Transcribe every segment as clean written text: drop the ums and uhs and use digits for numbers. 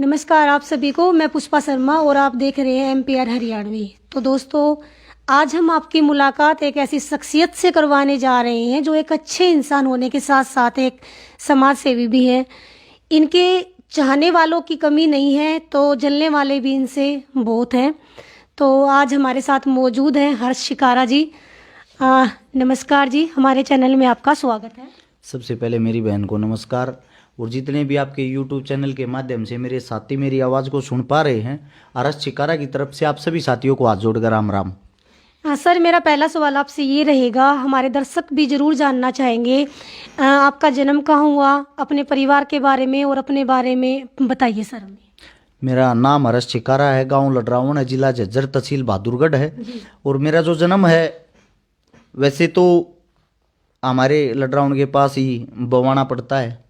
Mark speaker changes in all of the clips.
Speaker 1: नमस्कार आप सभी को। मैं पुष्पा शर्मा और आप देख रहे हैं एमपीआर हरियाणवी। तो दोस्तों, आज हम आपकी मुलाकात एक ऐसी शख्सियत से करवाने जा रहे हैं जो एक अच्छे इंसान होने के साथ साथ एक समाज सेवी भी है। इनके चाहने वालों की कमी नहीं है तो जलने वाले भी इनसे बहुत हैं। तो आज हमारे साथ मौजूद हैं हर्ष शिकारा जी। नमस्कार जी, हमारे चैनल में आपका स्वागत है।
Speaker 2: सबसे पहले मेरी बहन को नमस्कार, और जितने भी आपके YouTube चैनल के माध्यम से मेरे साथी मेरी आवाज़ को सुन पा रहे हैं, हर्ष शिकारा की तरफ से आप सभी साथियों को हाथ जोड़कर राम राम।
Speaker 1: सर, मेरा पहला सवाल आपसे ये रहेगा, हमारे दर्शक भी ज़रूर जानना चाहेंगे आपका जन्म कहाँ हुआ, अपने परिवार के बारे में और अपने बारे में बताइए सर हमें।
Speaker 2: मेरा नाम हर्ष शिकारा है, गांव लडरावण है, जिला झज्जर, तहसील बहादुरगढ़ है। और मेरा जो जन्म है वैसे तो हमारे लडरावण के पास ही बवाना पड़ता है,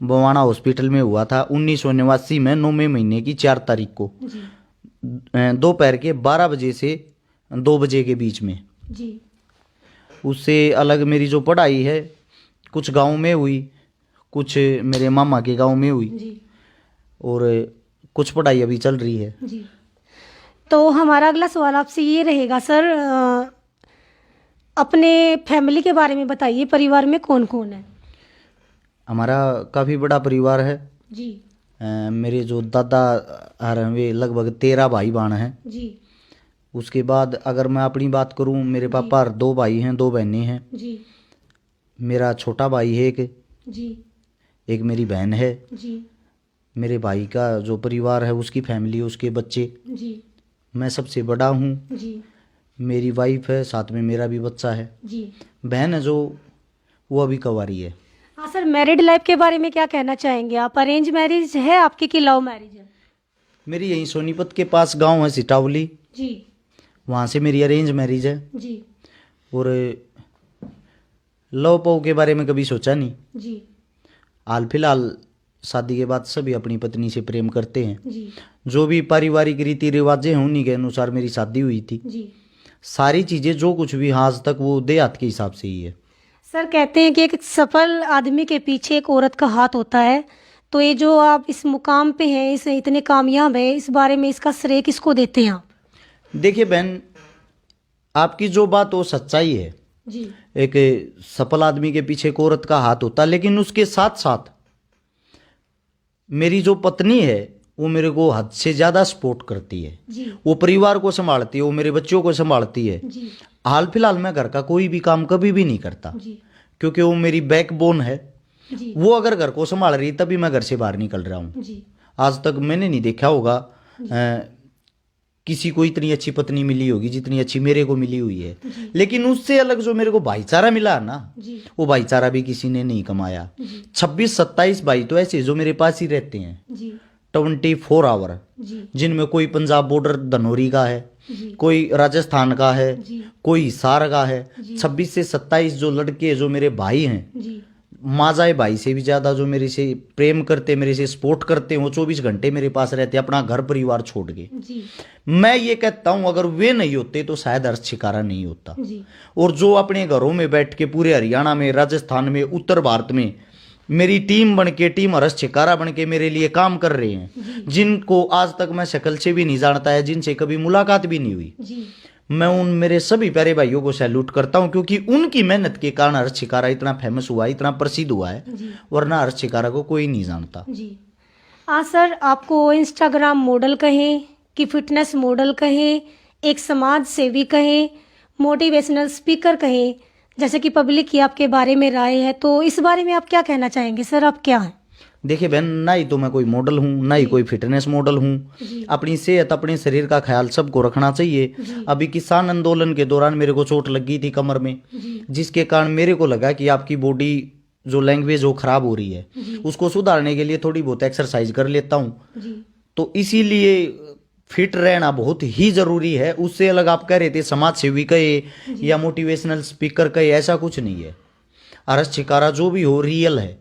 Speaker 2: बवाना हॉस्पिटल में हुआ था 1989 में 9वें महीने की 4 तारीख को दोपहर के 12 बजे से 2 बजे के बीच में जी। उससे अलग मेरी जो पढ़ाई है कुछ गांव में हुई, कुछ मेरे मामा के गांव में हुई जी। और कुछ पढ़ाई अभी चल रही है जी।
Speaker 1: तो हमारा अगला सवाल आपसे ये रहेगा सर, अपने फैमिली के बारे में बताइए, परिवार में कौन कौन है।
Speaker 2: हमारा काफ़ी बड़ा परिवार है
Speaker 1: जी।
Speaker 2: मेरे जो दादा हैं वे लगभग 13 भाई बहन हैं जी। उसके बाद अगर मैं अपनी बात करूं, मेरे पापा 2 भाई हैं, 2 बहनें हैं जी। मेरा छोटा भाई है एक जी, एक मेरी बहन है जी। मेरे भाई का जो परिवार है उसकी फैमिली, उसके बच्चे जी। मैं सबसे बड़ा हूँ जी। मेरी वाइफ है, साथ में मेरा भी बच्चा है जी। बहन है जो वो अभी कुंवारी है।
Speaker 1: हाँ सर, मैरिड लाइफ के बारे में क्या कहना चाहेंगे आप? अरेंज मैरिज है आपकी कि लव मैरिज है?
Speaker 2: मेरी यहीं सोनीपत के पास गांव है सिटावली जी, वहाँ से मेरी अरेंज मैरिज है जी। और लव पव के बारे में कभी सोचा नहीं जी। हाल फिलहाल शादी के बाद सभी अपनी पत्नी से प्रेम करते हैं जी। जो भी पारिवारिक रीति रिवाजें हैं उन्हीं के अनुसार मेरी शादी हुई थी जी। सारी चीज़ें जो कुछ भी आज तक वो देहात के हिसाब से ही है।
Speaker 1: सर, कहते हैं कि एक सफल आदमी के पीछे एक औरत का हाथ होता है, तो ये जो आप इस मुकाम पे हैं, इस इतने कामयाब है, इस बारे में इसका श्रेय किसको देते हैं आप?
Speaker 2: देखिए बहन, आपकी जो बात वो सच्चाई है जी। एक सफल आदमी के पीछे एक औरत का हाथ होता है, लेकिन उसके साथ साथ मेरी जो पत्नी है वो मेरे को हद से ज़्यादा सपोर्ट करती है जी। वो परिवार को संभालती है, वो मेरे बच्चों को संभालती है जी। हाल फिलहाल मैं घर का कोई भी काम कभी भी नहीं करता जी। क्योंकि वो मेरी बैकबोन है जी। वो अगर घर को संभाल रही तभी मैं घर से बाहर निकल रहा हूँ। आज तक मैंने नहीं देखा होगा किसी को इतनी अच्छी पत्नी मिली होगी जितनी अच्छी मेरे को मिली हुई है। लेकिन उससे अलग जो मेरे को भाईचारा मिला ना, वो भाईचारा भी किसी ने नहीं कमाया। 26-27 भाई तो ऐसे जो मेरे पास ही रहते हैं 24 आवर, जिनमें कोई पंजाब बॉर्डर धनौरी का है, कोई राजस्थान का है, कोई हिसार का है। 26 से 27 जो लड़के जो मेरे भाई हैं, माजाए भाई से भी ज़्यादा जो मेरे से प्रेम करते, मेरे से सपोर्ट करते हैं, वो 24 घंटे मेरे पास रहते अपना घर परिवार छोड़ के। मैं ये कहता हूँ अगर वे नहीं होते तो शायद हर्ष शिकारा नहीं होता। और जो अपने घरों में बैठ के पूरे हरियाणा में, राजस्थान में, उत्तर भारत में मेरी टीम बन के, टीम हर्ष शिकारा बन के मेरे लिए काम कर रहे हैं, जिनको आज तक मैं शक्ल से भी नहीं जानता है, जिनसे कभी मुलाकात भी नहीं हुई, मैं उन मेरे सभी प्यारे भाइयों को सैल्यूट करता हूं, क्योंकि उनकी मेहनत के कारण हर्ष शिकारा इतना फेमस हुआ है, इतना प्रसिद्ध हुआ है, वरना हर्ष शिकारा को कोई नहीं जानता जी।
Speaker 1: सर, आपको इंस्टाग्राम मॉडल कहें कि फिटनेस मॉडल कहें, एक समाज सेवी कहें, मोटिवेशनल स्पीकर कहें, जैसे कि पब्लिक की आपके बारे में राय है, तो इस बारे में आप क्या कहना चाहेंगे सर? आप क्या हैं?
Speaker 2: देखिए बहन, ना ही तो मैं कोई मॉडल हूँ, ना ही कोई फिटनेस मॉडल हूँ। अपनी सेहत, अपने शरीर का ख्याल सबको रखना चाहिए। अभी किसान आंदोलन के दौरान मेरे को चोट लगी थी कमर में, जिसके कारण मेरे को लगा कि आपकी बॉडी जो लैंग्वेज वो खराब हो रही है, उसको सुधारने के लिए थोड़ी बहुत एक्सरसाइज कर लेता हूँ। तो इसीलिए फिट रहना बहुत ही जरूरी है। उससे अलग आप कह रहे थे समाज सेवी कहे या मोटिवेशनल स्पीकर कहे, ऐसा कुछ नहीं है। हर्ष शिकारा जो भी हो रियल है,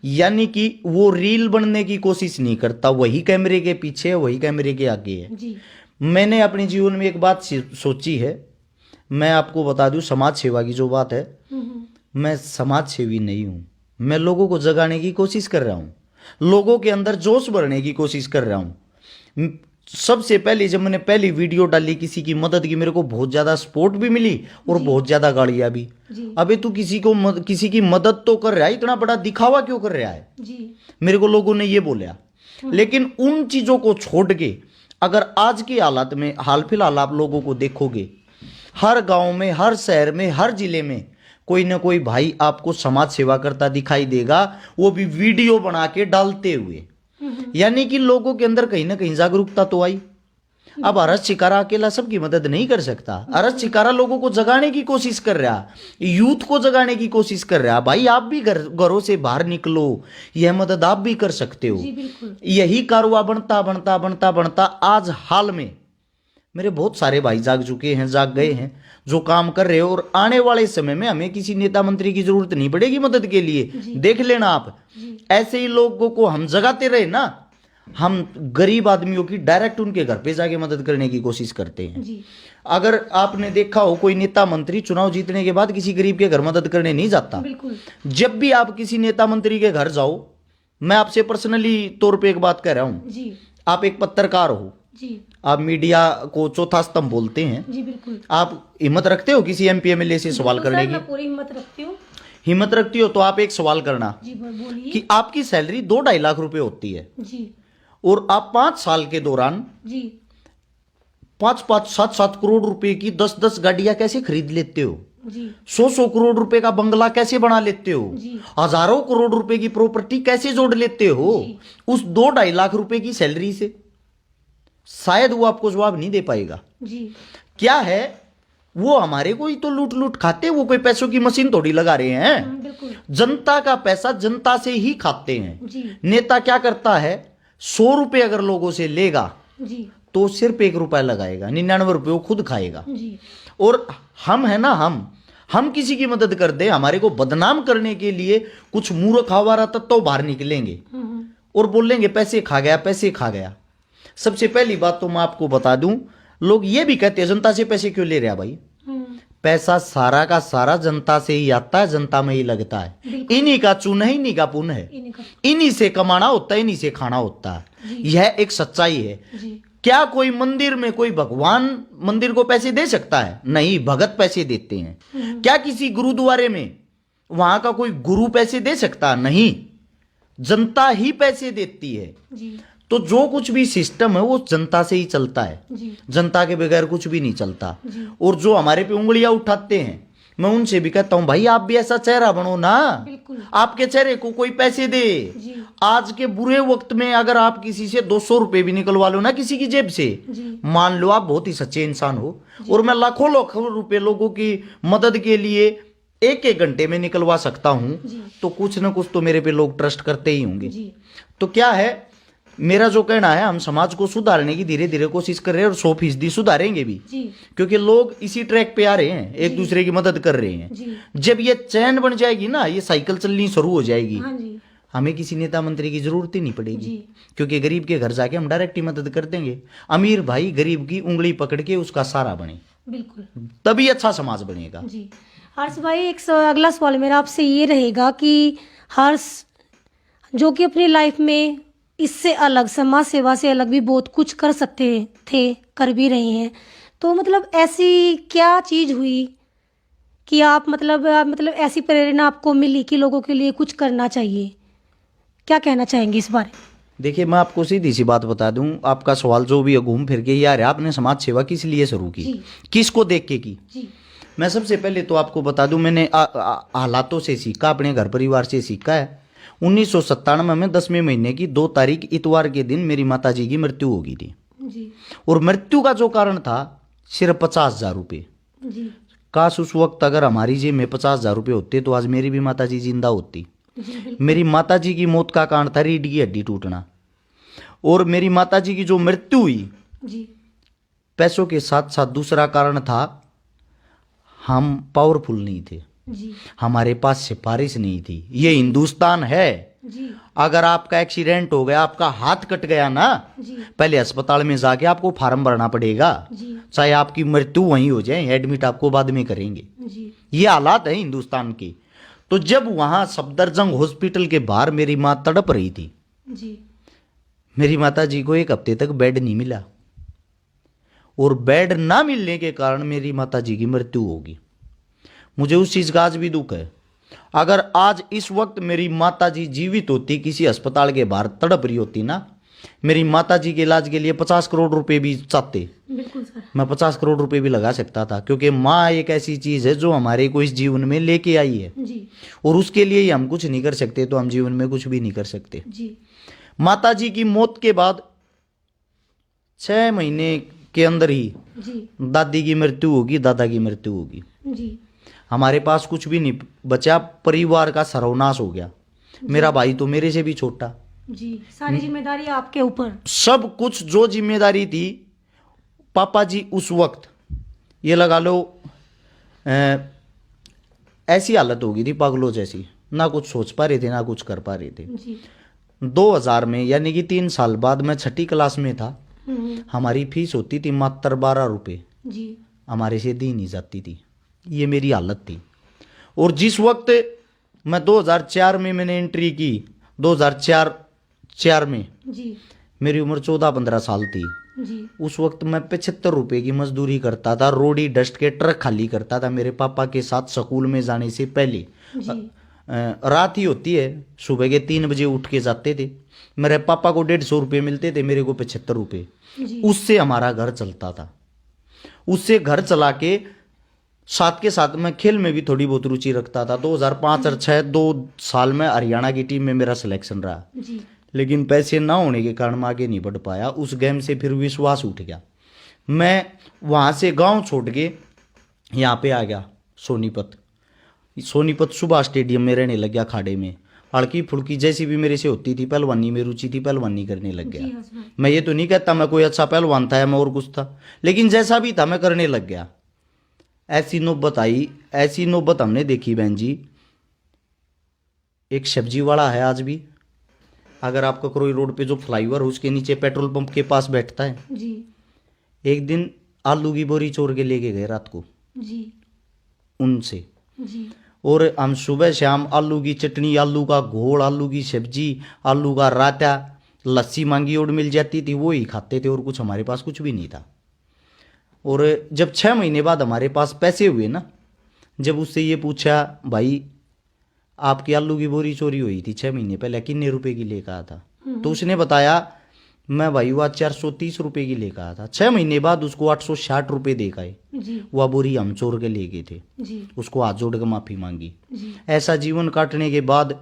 Speaker 2: यानी कि वो रील बनने की कोशिश नहीं करता, वही कैमरे के पीछे है, वही कैमरे के आगे है। मैंने अपने जीवन में एक बात सोची है, मैं आपको बता दूं, समाज सेवा की जो बात है, मैं समाज सेवी नहीं हूं, मैं लोगों को जगाने की कोशिश कर रहा हूं। लोगों के अंदर जोश भरने की कोशिश कर रहा हूं। सबसे पहले जब मैंने पहली वीडियो डाली किसी की मदद की, मेरे को बहुत ज्यादा सपोर्ट भी मिली और बहुत ज्यादा गालियां भी। अबे तू किसी की मदद तो कर रहा है, इतना बड़ा दिखावा क्यों कर रहा है? मेरे को लोगों ने ये बोला। लेकिन उन चीजों को छोड़ के अगर आज की हालत में हाल फिलहाल आप लोगों को देखोगे, हर गांव में, हर शहर में, हर जिले में कोई ना कोई भाई आपको समाज सेवा करता दिखाई देगा, वो भी वीडियो बना के डालते हुए। यानी कि लोगों के अंदर कहीं ना कहीं जागरूकता तो आई। अब अरज शिकारा अकेला सबकी मदद नहीं कर सकता। अरज शिकारा लोगों को जगाने की कोशिश कर रहा, यूथ को जगाने की कोशिश कर रहा। भाई आप भी घरों से बाहर निकलो, यह मदद आप भी कर सकते हो। यही कारवा बनता बनता बनता बनता आज हाल में मेरे बहुत सारे भाई जाग चुके हैं, जाग गए हैं, जो काम कर रहे हो। और आने वाले समय में हमें किसी नेता मंत्री की जरूरत नहीं पड़ेगी मदद के लिए। देख लेना आप, ऐसे ही लोगों को हम जगाते रहे ना, हम गरीब आदमियों की डायरेक्ट उनके घर पे जाके मदद करने की कोशिश करते हैं। अगर आपने देखा हो, कोई नेता मंत्री चुनाव जीतने के बाद किसी गरीब के घर मदद करने नहीं जाता। जब भी आप किसी नेता मंत्री के घर जाओ, मैं आपसे पर्सनली तौर पे एक बात कह रहा हूं, आप एक पत्रकार हो, आप मीडिया को चौथा स्तंभ बोलते हैं। आप हिम्मत रखते हो किसी एमपी एमएलए से सवाल करने की?
Speaker 1: पूरी हिम्मत रखती हूँ।
Speaker 2: हिम्मत रखती हो तो आप एक सवाल करना कि आपकी सैलरी 2-2.5 लाख रुपए होती है और आप 5 साल के दौरान 5-5, 7-7 करोड़ रुपए की 10-10 गाड़ियां कैसे खरीद लेते हो? 100-100 करोड़ रुपए का बंगला कैसे बना लेते हो? हजारों करोड़ रुपए की प्रॉपर्टी कैसे जोड़ लेते हो उस 2-2.5 लाख रुपए की सैलरी से? शायद वो आपको जवाब नहीं दे पाएगा। क्या है, वो हमारे को ही तो लूट लूट खाते, वो कोई पैसों की मशीन थोड़ी लगा रहे हैं। जनता का पैसा जनता से ही खाते हैं। नेता क्या करता है, 100 रुपए अगर लोगों से लेगा तो सिर्फ 1 रुपया लगाएगा, 99 रुपए वो खुद खाएगा। और हम है ना, हम किसी की मदद कर दे, हमारे को बदनाम करने के लिए कुछ मूर्ख आवारा तत्व बाहर निकलेंगे और बोलेंगे पैसे खा गया, पैसे खा गया। सबसे पहली बात तो मैं आपको बता दूं, लोग ये भी कहते हैं जनता से पैसे क्यों ले रहा भाई? पैसा सारा का सारा जनता से ही आता है, जनता में ही लगता है। इन्हीं का चून है, इन्हीं का पुण्य है, इन्हीं से कमाना होता है, इन्हीं से खाना होता है। यह एक सच्चाई है। क्या कोई मंदिर में कोई भगवान मंदिर को पैसे दे सकता है? नहीं, भगत पैसे देते हैं। क्या किसी गुरुद्वारे में वहां का कोई गुरु पैसे दे सकता? नहीं, जनता ही पैसे देती है। तो जो कुछ भी सिस्टम है वो जनता से ही चलता है। जनता के बगैर कुछ भी नहीं चलता। और जो हमारे पे उंगलियां उठाते हैं, मैं उनसे भी कहता हूं भाई आप भी ऐसा चेहरा बनो ना, आपके चेहरे को कोई पैसे दे। आज के बुरे वक्त में अगर आप किसी से 200 रुपए भी निकलवा लो ना किसी की जेब से, मान लो आप बहुत ही सच्चे इंसान हो, और मैं लाखों लाखों रुपए लोगों की मदद के लिए 1-1 घंटे में निकलवा सकता हूं, तो कुछ ना कुछ तो मेरे पे लोग ट्रस्ट करते ही होंगे। तो क्या है, मेरा जो कहना है, हम समाज को सुधारने की धीरे धीरे कोशिश कर रहे हैं और 100% सुधारेंगे भी, क्योंकि लोग इसी ट्रैक पे आ रहे हैं, एक दूसरे की मदद कर रहे हैं। जब ये चैन बन जाएगी ना, ये साइकिल चलनी शुरू हो जाएगी, हमें किसी नेता मंत्री की जरूरत ही नहीं पड़ेगी, क्योंकि गरीब के घर जाके हम डायरेक्ट ही मदद कर देंगे। अमीर भाई गरीब की उंगली पकड़ के उसका सहारा बने, बिल्कुल, तभी अच्छा समाज बनेगा।
Speaker 1: हर्ष भाई, एक अगला सवाल मेरा आपसे ये रहेगा कि हर्ष जो कि अपनी लाइफ में इससे अलग, समाज सेवा से अलग भी बहुत कुछ कर सकते थे, कर भी रहे हैं, तो मतलब ऐसी क्या चीज़ हुई कि आप मतलब ऐसी प्रेरणा आपको मिली कि लोगों के लिए कुछ करना चाहिए? क्या कहना चाहेंगे इस बारे?
Speaker 2: देखिए, मैं आपको सीधी सी बात बता दूं, आपका सवाल जो भी घूम फिर के यार आपने समाज सेवा किस लिए शुरू की, किसको देख के की? मैं सबसे पहले तो आपको बता दूं, मैंने हालातों से सीखा, अपने घर परिवार से सीखा है। 1997 में 10वें महीने की 2 तारीख इतवार के दिन मेरी माताजी की मृत्यु हो गई थी। और मृत्यु का जो कारण था सिर्फ 50,000 रुपये। काश उस वक्त अगर हमारी जेब में 50,000 रुपये होते तो आज मेरी भी माताजी जिंदा होती। मेरी माताजी की मौत का कारण था रीढ़ की हड्डी टूटना, और मेरी माताजी की जो मृत्यु हुई पैसों के साथ साथ दूसरा कारण था हम पावरफुल नहीं थे, हमारे पास सिफारिश नहीं थी। ये हिंदुस्तान है, अगर आपका एक्सीडेंट हो गया, आपका हाथ कट गया ना, पहले अस्पताल में जाके आपको फार्म भरना पड़ेगा, चाहे आपकी मृत्यु वहीं हो जाए, एडमिट आपको बाद में करेंगे। ये हालात है हिंदुस्तान की। तो जब वहां सफदरजंग हॉस्पिटल के बाहर मेरी माँ तड़प रही थी,
Speaker 1: जी
Speaker 2: मेरी माता जी को 1 हफ्ते तक बेड नहीं मिला, और बेड ना मिलने के कारण मेरी माता जी की मृत्यु होगी। मुझे उस चीज का आज भी दुख है। अगर आज इस वक्त मेरी माता जी जीवित होती, किसी अस्पताल के बाहर तड़प रही होती ना, मेरी माता जी के इलाज के लिए 50 करोड़ रुपए भी चाहते,
Speaker 1: बिल्कुल सर।
Speaker 2: मैं 50 करोड़ रुपए भी लगा सकता था, क्योंकि माँ एक ऐसी चीज है जो हमारे को इस जीवन में लेके आई है,
Speaker 1: जी
Speaker 2: और उसके लिए ही हम कुछ नहीं कर सकते तो हम जीवन में कुछ भी नहीं कर सकते।
Speaker 1: जी
Speaker 2: माता जी की मौत के बाद 6 महीने के अंदर ही
Speaker 1: जी
Speaker 2: दादी की मृत्यु होगी, दादा की मृत्यु होगी।
Speaker 1: जी
Speaker 2: हमारे पास कुछ भी नहीं बचा, परिवार का सर्वनाश हो गया। मेरा भाई तो मेरे से भी छोटा।
Speaker 1: जी सारी जिम्मेदारी आपके ऊपर।
Speaker 2: सब कुछ जो जिम्मेदारी थी, पापा जी उस वक्त ये लगा लो ऐसी हालत हो गई थी पागलों जैसी, ना कुछ सोच पा रहे थे ना कुछ कर पा रहे थे।
Speaker 1: जी
Speaker 2: 2000 में, यानी कि 3 साल बाद, मैं 6ठी क्लास में था। हमारी फीस होती थी मात्र 12 रुपये,
Speaker 1: जी
Speaker 2: हमारे से दी नहीं जाती थी। ये मेरी हालत थी। और जिस वक्त मैं 2004 में मैंने एंट्री की, 2004 में
Speaker 1: जी
Speaker 2: मेरी उम्र 14-15 साल थी।
Speaker 1: जी
Speaker 2: उस वक्त मैं 75 रुपए की मजदूरी करता था, रोडी डस्ट के ट्रक खाली करता था मेरे पापा के साथ स्कूल में जाने से पहले।
Speaker 1: जी
Speaker 2: रात ही होती है, सुबह के 3 बजे उठ के जाते थे। मेरे पापा को 150 रुपये मिलते थे, मेरे को 75 रुपये।
Speaker 1: जी
Speaker 2: उससे हमारा घर चलता था। उससे घर चला के साथ के साथ मैं खेल में भी थोड़ी बहुत रुचि रखता था। 2005 और 2006 2 साल में हरियाणा की टीम में मेरा सिलेक्शन रहा,
Speaker 1: जी
Speaker 2: लेकिन पैसे ना होने के कारण मैं आगे नहीं बढ़ पाया। उस गेम से फिर विश्वास उठ गया। मैं वहाँ से गांव छोड़ के यहाँ पे आ गया सोनीपत सुभाष स्टेडियम में रहने लग गया, खाड़े में। हल्की फुल्की जैसी भी मेरे से होती थी, पहलवानी में रुचि थी, पहलवानी करने लग गया।
Speaker 1: जी हस्बैंड।
Speaker 2: मैं ये तो नहीं कहता मैं कोई अच्छा पहलवान था या मैं और कुछ था, लेकिन जैसा भी था मैं करने लग गया। ऐसी नौबत आई, ऐसी नौबत हमने देखी बहन जी। एक सब्जी वाला है आज भी, अगर आपका करोई रोड पे जो फ्लाईओवर है उसके नीचे पेट्रोल पंप के पास बैठता है।
Speaker 1: जी
Speaker 2: एक दिन आलू की बोरी चोर के लेके गए रात को
Speaker 1: जी
Speaker 2: उनसे,
Speaker 1: जी
Speaker 2: और हम सुबह शाम आलू की चटनी, आलू का घोल, आलू की सब्जी, आलू का रायता, लस्सी मांगी और मिल जाती थी, वो ही खाते थे, और कुछ हमारे पास कुछ भी नहीं था। और जब 6 महीने बाद हमारे पास पैसे हुए ना, जब उससे ये पूछा, भाई आपकी आलू की बोरी चोरी हुई थी 6 महीने पहले, कितने रुपए की लेकर आया था? तो उसने बताया, मैं भाई वह 430 रुपए की लेकर आया था। 6 महीने बाद उसको 860 रुपए दे गए।
Speaker 1: जी
Speaker 2: वह बोरी हम चोर के ले गए थे।
Speaker 1: जी
Speaker 2: उसको हाथ जोड़ के माफी मांगी।
Speaker 1: जी
Speaker 2: ऐसा जीवन काटने के बाद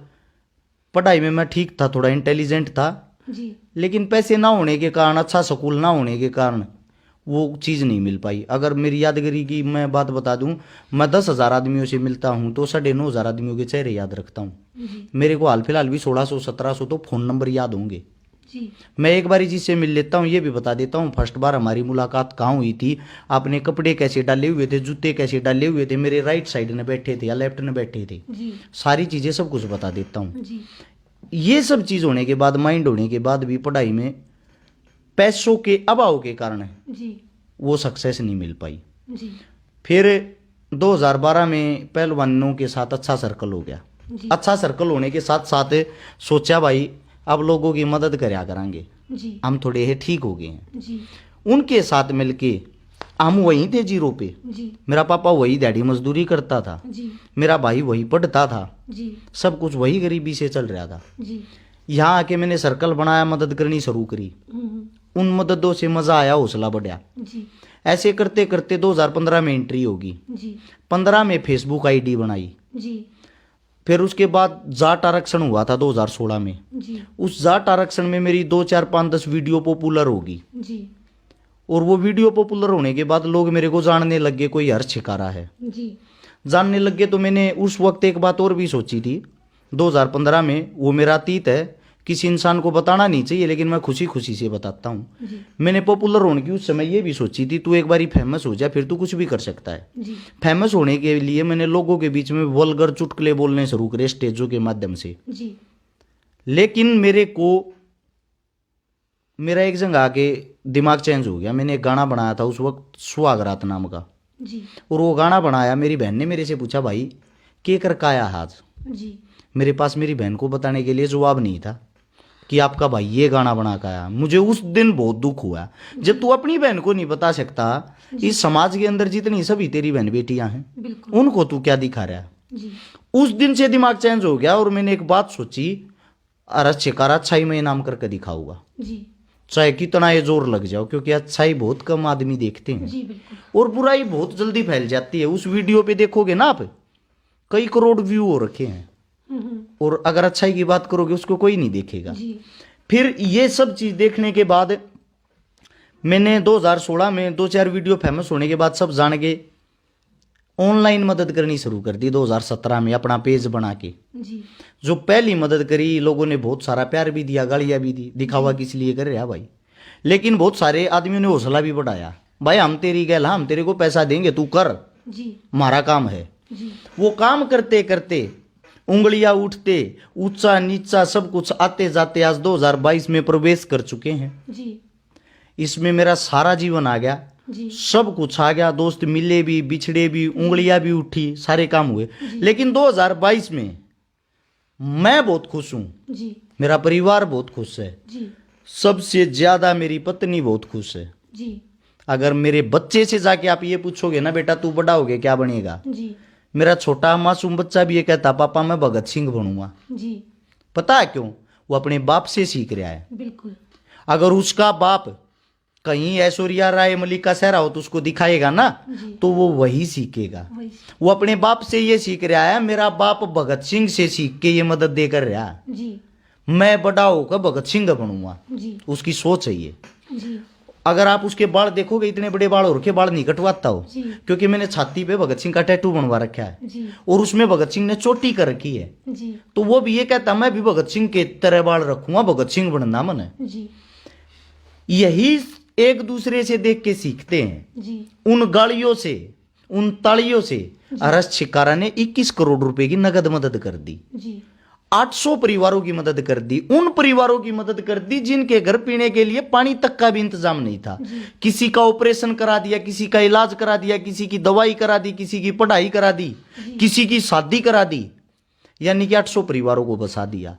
Speaker 2: पढ़ाई में मैं ठीक था, थोड़ा इंटेलिजेंट था,
Speaker 1: जी
Speaker 2: लेकिन पैसे ना होने के कारण, अच्छा स्कूल ना होने के कारण वो चीज़ नहीं मिल पाई। अगर मेरी यादगिरी की मैं बात बता दूं, मैं 10,000 आदमियों से मिलता हूं तो 9,500 आदमियों के चेहरे याद रखता हूं।
Speaker 1: जी
Speaker 2: मेरे को हाल फिलहाल भी 1600-1700 तो फ़ोन नंबर याद होंगे।
Speaker 1: जी
Speaker 2: मैं एक बार जिससे मिल लेता हूँ, ये भी बता देता हूँ, फर्स्ट बार हमारी मुलाकात कहाँ हुई थी, आपने कपड़े कैसे डाले हुए थे, जूते कैसे डाले हुए थे, मेरे राइट साइड में बैठे थे या लेफ्ट में बैठे थे,
Speaker 1: जी
Speaker 2: सारी चीज़ें सब कुछ बता देता हूँ।
Speaker 1: जी
Speaker 2: ये सब चीज़ होने के बाद, माइंड होने के बाद भी पढ़ाई में पैसों के अभाव के कारण
Speaker 1: जी
Speaker 2: वो सक्सेस नहीं मिल पाई।
Speaker 1: जी
Speaker 2: फिर 2012 में पहलवानों के साथ अच्छा सर्कल हो गया।
Speaker 1: जी
Speaker 2: अच्छा सर्कल होने के साथ साथ सोचा भाई अब लोगों की मदद करया करांगे,
Speaker 1: जी
Speaker 2: हम थोड़े है ठीक हो गए हैं।
Speaker 1: जी
Speaker 2: उनके साथ मिलके हम वहीं थे जीरो पे।
Speaker 1: जी
Speaker 2: मेरा पापा वही दिहाड़ी मजदूरी करता था,
Speaker 1: जी
Speaker 2: मेरा भाई वही पढ़ता था,
Speaker 1: जी
Speaker 2: सब कुछ वही गरीबी से चल रहा था।
Speaker 1: जी
Speaker 2: यहाँ आके मैंने सर्कल बनाया, मदद करनी शुरू करी। उन मददों से मजा आया, हौसला बढ़ा।
Speaker 1: जी
Speaker 2: ऐसे करते करते 2015 में एंट्री होगी,
Speaker 1: जी
Speaker 2: 15 में फेसबुक आईडी बनाई।
Speaker 1: जी
Speaker 2: फिर उसके बाद जाट आरक्षण हुआ था 2016 में।
Speaker 1: जी
Speaker 2: उस जाट आरक्षण में मेरी 2, 4, 5, 10 वीडियो पॉपुलर होगी,
Speaker 1: जी
Speaker 2: और वो वीडियो पॉपुलर होने के बाद लोग मेरे को जानने लग गए, कोई हर्ष छिकारा है,
Speaker 1: जी
Speaker 2: जानने लग गए। तो मैंने उस वक्त एक बात और भी सोची थी 2015 में, वो मेरा अतीत है, किसी इंसान को बताना नहीं चाहिए, लेकिन मैं खुशी खुशी से बताता हूँ।
Speaker 1: जी
Speaker 2: मैंने पॉपुलर होने की उस समय ये भी सोची थी, तू एक बारी फेमस हो जाए फिर तू कुछ भी कर सकता है।
Speaker 1: जी
Speaker 2: फेमस होने के लिए मैंने लोगों के बीच में वल्गर चुटकुले बोलने शुरू करे स्टेजों के माध्यम से।
Speaker 1: जी
Speaker 2: लेकिन मेरा एक जगह आके दिमाग चेंज हो गया। मैंने एक गाना बनाया था उस वक्त, सुहागरात नाम का,
Speaker 1: जी
Speaker 2: और वो गाना बनाया, मेरी बहन ने मेरे से पूछा, भाई के कर काया आज?
Speaker 1: जी
Speaker 2: मेरे पास मेरी बहन को बताने के लिए जवाब नहीं था कि आपका भाई ये गाना बना के आया। मुझे उस दिन बहुत दुख हुआ। जब तू अपनी बहन को नहीं बता सकता, इस समाज के अंदर जितनी सभी तेरी बहन बेटियां हैं, उनको तू क्या दिखा रहा है? उस दिन से दिमाग चेंज हो गया और मैंने एक बात सोची, अरे चिकारा अच्छाई में इनाम करके दिखाऊंगा, चाहे कितना ये जोर लग जाओ, क्योंकि अच्छाई बहुत कम आदमी देखते हैं और बुराई बहुत जल्दी फैल जाती है। उस वीडियो पे देखोगे ना आप, कई करोड़ व्यू हो रखे हैं, और अगर अच्छाई की बात करोगे उसको कोई नहीं देखेगा। फिर ये सब चीज देखने के बाद मैंने 2016 में 2-4 वीडियो फेमस होने के बाद सब जान के ऑनलाइन मदद करनी शुरू कर दी। 2017 में अपना पेज बना के जो पहली मदद करी, लोगों ने बहुत सारा प्यार भी दिया, गालियां भी दी, दिखावा किस लिए कर रहा भाई। लेकिन बहुत सारे आदमियों ने हौसला भी बढ़ाया, भाई हम तेरी गैल, हम तेरे को पैसा देंगे, तू कर, हमारा काम है। वो काम करते करते उंगलियां उठते, ऊंचा नीचा सब कुछ आते जाते आज 2022 में प्रवेश कर चुके हैं। इसमें मेरा सारा जीवन आ गया, सब कुछ आ गया, दोस्त मिले भी, बिछड़े भी, उंगलियां भी उठी, सारे काम हुए। लेकिन 2022 में मैं बहुत खुश हूं, मेरा परिवार बहुत खुश है, सबसे ज्यादा मेरी पत्नी बहुत खुश है। अगर मेरे बच्चे से जाके आप ये पूछोगे ना, बेटा तू बड़ा हो गया क्या बनेगा, मेरा छोटा मासूम बच्चा भी ये कहता पापा मैं भगत सिंह बनूंगा। पता है क्यों? वो अपने बाप से सीख रहा है।
Speaker 1: बिल्कुल।
Speaker 2: अगर उसका बाप कहीं ऐश्वर्या राय मल्लिका शेरा हो तो उसको दिखाएगा ना, तो वो वही सीखेगा। वो अपने बाप से ये सीख रहा है, मेरा बाप भगत सिंह से सीख के ये मदद दे कर रहा है, मैं बड़ा होकर भगत सिंह बनूंगा। उसकी सोच है ये। अगर आप उसके बाल देखोगे, इतने बड़े बाल और के बाल नहीं कटवाता हो, क्योंकि मैंने छाती पे भगत सिंह का टैटू बनवा रखा है और उसमें भगत सिंह ने चोटी कर रखी है। तो वो भी ये कहता मैं भी भगत सिंह के तरह बाल रखूंगा, भगत सिंह बनना मन है। यही एक दूसरे से देख के सीखते हैं। उन गालियों से, उन तालियों से अरस छिकारा ने 21 करोड़ रुपए की नगद मदद कर दी, 800 परिवारों की मदद कर दी, उन परिवारों की मदद कर दी जिनके घर पीने के लिए पानी तक का भी इंतजाम नहीं था। किसी का ऑपरेशन करा दिया, किसी का इलाज करा दिया, किसी की दवाई करा दी, किसी की पढ़ाई करा दी, किसी की शादी करा दी, यानी कि 800 परिवारों को बसा दिया।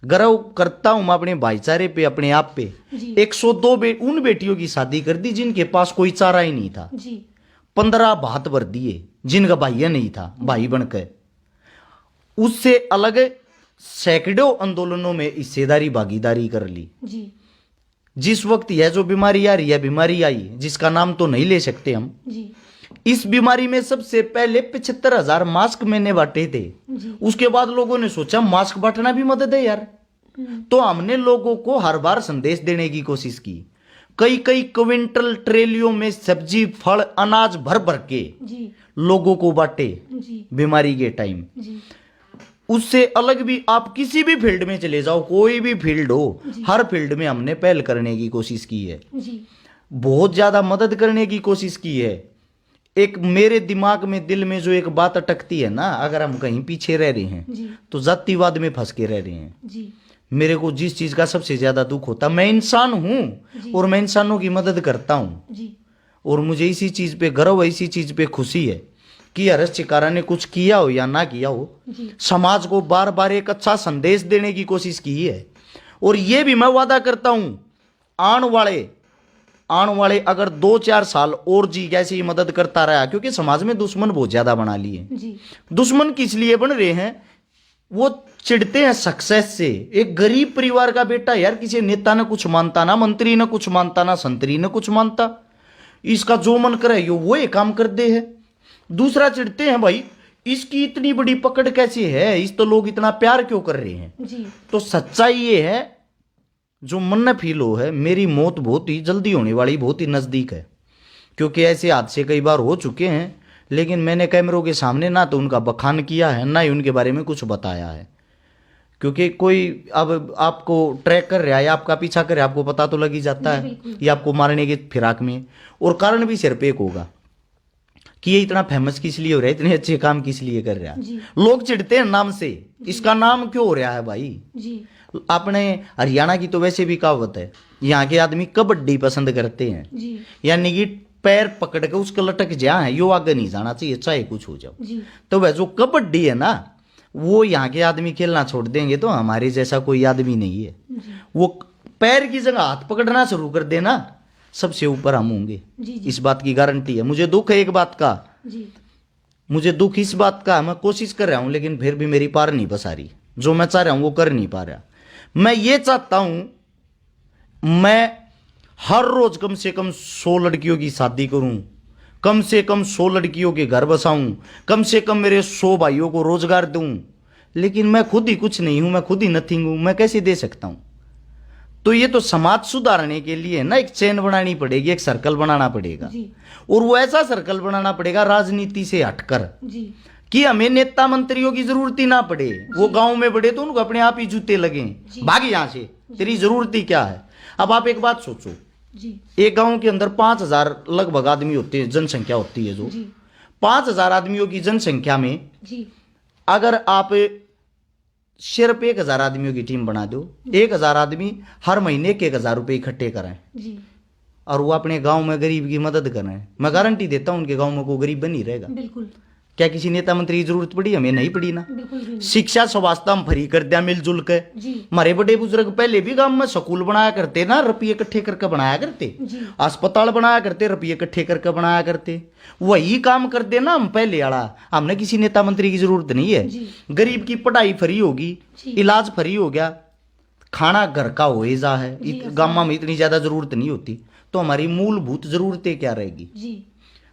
Speaker 2: गर्व करता हूं मैं अपने भाईचारे पे, अपने आप पे। 102 उन बेटियों की शादी कर दी जिनके पास कोई चारा ही नहीं था। 15 भात भर दिए जिनका भाई नहीं था, भाई बनकर। उससे अलग सैकड़ों आंदोलनों में हिस्सेदारी भागीदारी कर ली। जिस वक्त यह जो बीमारी आ रही है, बीमारी आई जिसका नाम तो नहीं ले सकते हम, इस बीमारी में सबसे पहले 75,000 मास्क मैंने बांटे थे। उसके बाद लोगों ने सोचा मास्क बांटना भी मदद है यार, तो हमने लोगों को हर बार संदेश देने की कोशिश की। कई कई क्विंटल ट्रेलियों में सब्जी फल अनाज भर भर के लोगों को बांटे बीमारी के टाइम। उससे अलग भी आप किसी भी फील्ड में चले जाओ, कोई भी फील्ड हो, हर फील्ड में हमने पहल करने की कोशिश की है, बहुत ज्यादा मदद करने की कोशिश की है। एक मेरे दिमाग में, दिल में जो एक बात अटकती है ना, अगर हम कहीं पीछे रह रहे हैं तो जातिवाद में फंस के रह रहे हैं। मेरे को जिस चीज का सबसे ज्यादा दुख होता, मैं इंसान हूं और मैं इंसानों की मदद करता हूं, और मुझे इसी चीज पे गर्व है, इसी चीज पे खुशी है कि अरस चिकारा ने कुछ किया हो या ना किया हो, समाज को बार बार एक अच्छा संदेश देने की कोशिश की है। और ये भी मैं वादा करता हूं, आने वाले अगर 2-4 साल और जी कैसे ही मदद करता रहा, क्योंकि समाज में दुश्मन बहुत ज्यादा बना लिए। दुश्मन किस लिए बन रहे हैं? वो चिढ़ते हैं सक्सेस से। एक गरीब परिवार का बेटा यार किसी नेता ने कुछ मानता, ना मंत्री ने कुछ मानता, ना संतरी ने कुछ मानता, इसका जो मन करे वो ये काम कर दे है। दूसरा चिढ़ते हैं भाई इसकी इतनी बड़ी पकड़ कैसे है, इस तो लोग इतना प्यार क्यों कर रहे हैं। तो सच्चाई ये है, जो मन में फील हो है, मेरी मौत बहुत ही जल्दी होने वाली, बहुत ही नजदीक है, क्योंकि ऐसे हादसे कई बार हो चुके हैं। लेकिन मैंने कैमरों के सामने ना तो उनका बखान किया है, ना ही उनके बारे में कुछ बताया है, क्योंकि कोई अब आपको ट्रैक कर रहा है, आपका पीछा कर रहा है, आपको पता तो लग ही जाता है ये आपको मारने के फिराक में। और कारण भी सिर पे एक होगा कि ये इतना फेमस किस लिए हो रहा है, इतने अच्छे काम किस लिए कर रहा है। लोग चिढ़ते हैं नाम से, इसका नाम क्यों हो रहा है भाई। अपने हरियाणा की तो वैसे भी कहावत है, यहाँ के आदमी कबड्डी पसंद करते हैं, यानी कि पैर पकड़ के उसका लटक जा है, यो आगे नहीं जाना चाहिए चाहे कुछ हो जाओ। तो वह जो कबड्डी है ना, वो यहाँ के आदमी खेलना छोड़ देंगे तो हमारे जैसा कोई आदमी नहीं है। वो पैर की जगह हाथ पकड़ना शुरू कर देना, सबसे ऊपर हम होंगे, इस बात की गारंटी है। मुझे दुख है एक बात का, मुझे दुख इस बात का, मैं कोशिश कर रहा हूं लेकिन फिर भी मेरी पार नहीं बसा रही। जो मैं चाह रहा हूं वो कर नहीं पा रहा। मैं ये चाहता हूं मैं हर रोज कम से कम 100 लड़कियों की शादी करूं, कम से कम 100 लड़कियों के घर बसाऊं, कम से कम मेरे 100 भाइयों को रोजगार दूं। लेकिन मैं खुद ही कुछ नहीं हूं, मैं खुद ही नथिंग हूं, मैं कैसे दे सकता हूं? तो ये तो समाज सुधारने के लिए ना एक चेन बनानी पड़ेगी, एक सर्कल बनाना पड़ेगा। और वो ऐसा सर्कल बनाना पड़ेगा राजनीति से हटकर कि हमें नेता मंत्रियों की जरूरत ही ना पड़े। वो गांव में बड़े तो उनको अपने आप ही जूते लगे, भाग यहां से, तेरी जरूरत ही क्या है। अब आप एक बात सोचो, एक गांव के अंदर 5000 लगभग आदमी होते हैं, जनसंख्या होती है। जो 5000 आदमियों की जनसंख्या में अगर आप सिर्फ 1000 आदमियों की टीम बना दो, 1000 आदमी हर महीने के 1000 रुपए इकट्ठे करें और वो अपने गांव में गरीब की मदद करें, मैं गारंटी देता हूं उनके गांव में कोई गरीब बनी रहेगा।
Speaker 1: बिल्कुल।
Speaker 2: क्या किसी नेता मंत्री की जरूरत पड़ी? हमें नहीं पड़ी ना। शिक्षा स्वास्थ्य हम फ्री कर दिया मिलजुल के। हमारे बड़े बुजुर्ग पहले भी गांव में स्कूल बनाया करते ना, रुपये इकट्ठे करके बनाया करते, अस्पताल बनाया करते, रुपये इकट्ठे करके बनाया करते। वही काम कर देना हम पहले वाला, हमने किसी नेता मंत्री की जरूरत नहीं है। गरीब की पढ़ाई फ्री होगी, इलाज फ्री हो गया, खाना घर का हो जा है, गांव में इतनी ज्यादा जरूरत नहीं होती। तो हमारी मूलभूत जरूरतें क्या रहेगी?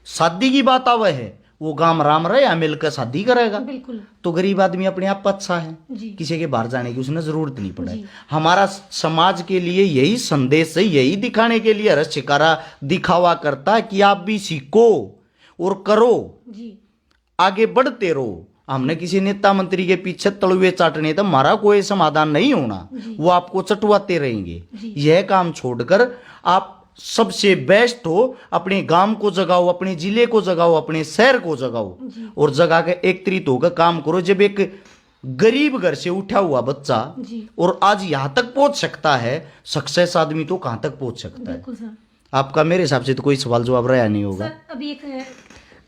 Speaker 2: शादी की बात आवे है, वो गांव राम रहे या मिलकर शादी करेगा। तो गरीब आदमी अपने आप अच्छा है, किसी के बाहर जाने की उसने जरूरत नहीं पड़े। हमारा समाज के लिए यही संदेश है, यही दिखाने के लिए हर शिकारा दिखावा करता है कि आप भी सीखो और करो, आगे बढ़ते रहो। हमने किसी नेता मंत्री के पीछे तलुए चाटने तो हमारा कोई समाधान नहीं होना, वो आपको चटवाते रहेंगे। यह काम छोड़कर आप सबसे बेस्ट हो, अपने गांव को जगाओ, अपने जिले को जगाओ, अपने शहर को जगाओ और जगा के एकत्रित होकर काम करो। जब एक गरीब घर से उठा हुआ बच्चा और आज यहां तक पहुंच सकता है, सक्सेस आदमी तो कहां तक पहुंच सकता है? आपका मेरे हिसाब से तो कोई सवाल जवाब रहा नहीं होगा।
Speaker 1: अभी एक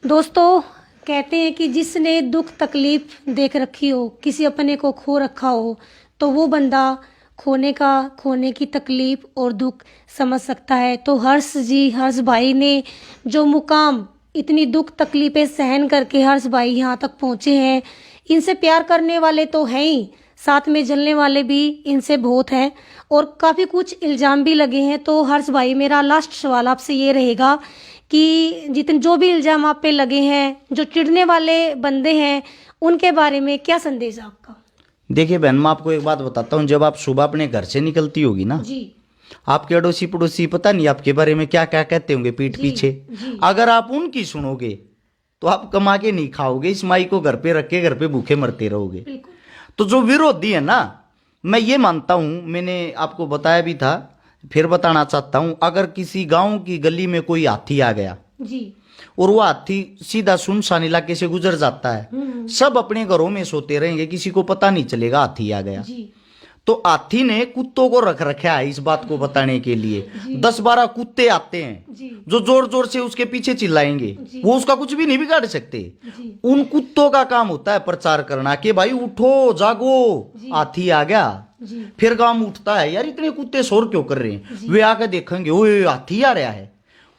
Speaker 1: दोस्तों कहते हैं कि जिसने दुख तकलीफ देख रखी हो, किसी अपने को खो रखा हो, तो वो बंदा खोने की तकलीफ और दुख समझ सकता है। तो हर्ष भाई ने जो मुकाम इतनी दुख तकलीफें सहन करके हर्ष भाई यहाँ तक पहुँचे हैं, इनसे प्यार करने वाले तो हैं ही, साथ में जलने वाले भी इनसे बहुत हैं और काफ़ी कुछ इल्ज़ाम भी लगे हैं। तो हर्ष भाई, मेरा लास्ट सवाल आपसे ये रहेगा कि जितने जो भी इल्ज़ाम आप पे लगे हैं, जो चिढ़ने वाले बंदे हैं, उनके बारे में क्या संदेश है आपका?
Speaker 2: देखिए बहन, मैं आपको एक बात बताता हूँ। जब आप सुबह अपने घर से निकलती होगी ना, आपके अड़ोसी पड़ोसी पता नहीं आपके बारे में क्या क्या कहते होंगे पीठ पीछे। अगर आप उनकी सुनोगे तो आप कमा के नहीं खाओगे, इस माई को घर पे रख के घर पे भूखे मरते रहोगे। तो जो विरोधी है ना, मैं ये मानता हूं, मैंने आपको बताया भी था, फिर बताना चाहता हूं। अगर किसी गांव की गली में कोई हाथी आ गया और वो हाथी सीधा सुनसान इलाके से गुजर जाता है, सब अपने घरों में सोते रहेंगे, किसी को पता नहीं चलेगा हाथी आ गया। तो हाथी ने कुत्तों को रख रखा है इस बात को बताने के लिए। 10-12 कुत्ते आते हैं जो जोर जोर से उसके पीछे चिल्लाएंगे, वो उसका कुछ भी नहीं बिगाड़ सकते। उन कुत्तों का काम होता है प्रचार करना कि भाई उठो जागो, हाथी आ गया। फिर गांव में उठता है, यार इतने कुत्ते शोर क्यों कर रहे हैं? वे आके देखेंगे, ओए हाथी आ रहा है।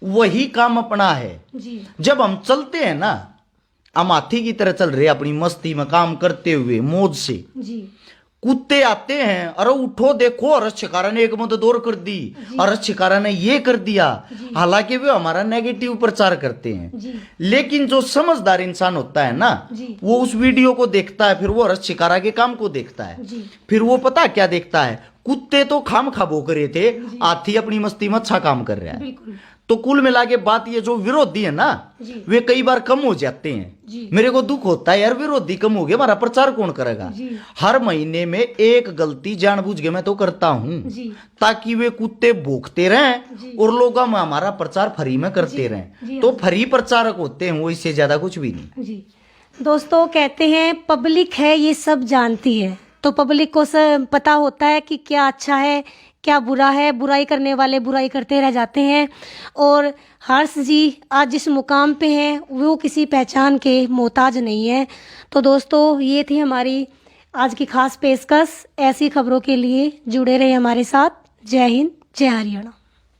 Speaker 2: वही काम अपना है। जब हम चलते हैं ना, हम हाथी की तरह चल रहे हैं अपनी मस्ती में काम करते हुए मौज से, कुत्ते आते हैं, अरे उठो देखो अरस शिकारा ने एक मदद और कर दी, अरस शिकारा ने ये कर दिया। हालांकि वे हमारा नेगेटिव प्रचार करते हैं। लेकिन जो समझदार इंसान होता है ना, वो उस वीडियो को देखता है, फिर वो अरस शिकारा के काम को देखता है। फिर वो पता क्या देखता है, कुत्ते तो खाम खा भोग रहे थे, हाथी अपनी मस्ती में अच्छा काम कर रहा है। तो कुल मिला के बात ये, जो विरोधी है ना, वे कई बार कम हो जाते हैं। मेरे को दुख होता है यार, विरोधी कम हो गए, हमारा प्रचार कौन करेगा? हर महीने में एक गलती जानबूझ के मैं तो करता हूं, ताकि वे कुत्ते भूखते रहें और लोग हमारा प्रचार फ्री में करते रहें। तो फ्री प्रचारक होते हैं वो, इससे ज्यादा कुछ भी नहीं।
Speaker 1: दोस्तों कहते हैं पब्लिक है ये सब जानती है, तो पब्लिक को पता होता है कि क्या अच्छा है क्या बुरा है, बुराई करने वाले बुराई करते रह जाते हैं। और हर्ष जी आज जिस मुकाम पे हैं वो किसी पहचान के मोहताज नहीं है। तो दोस्तों ये थी हमारी आज की खास पेशकश। ऐसी खबरों के लिए जुड़े रहे हमारे साथ। जय हिंद, जय हरियाणा।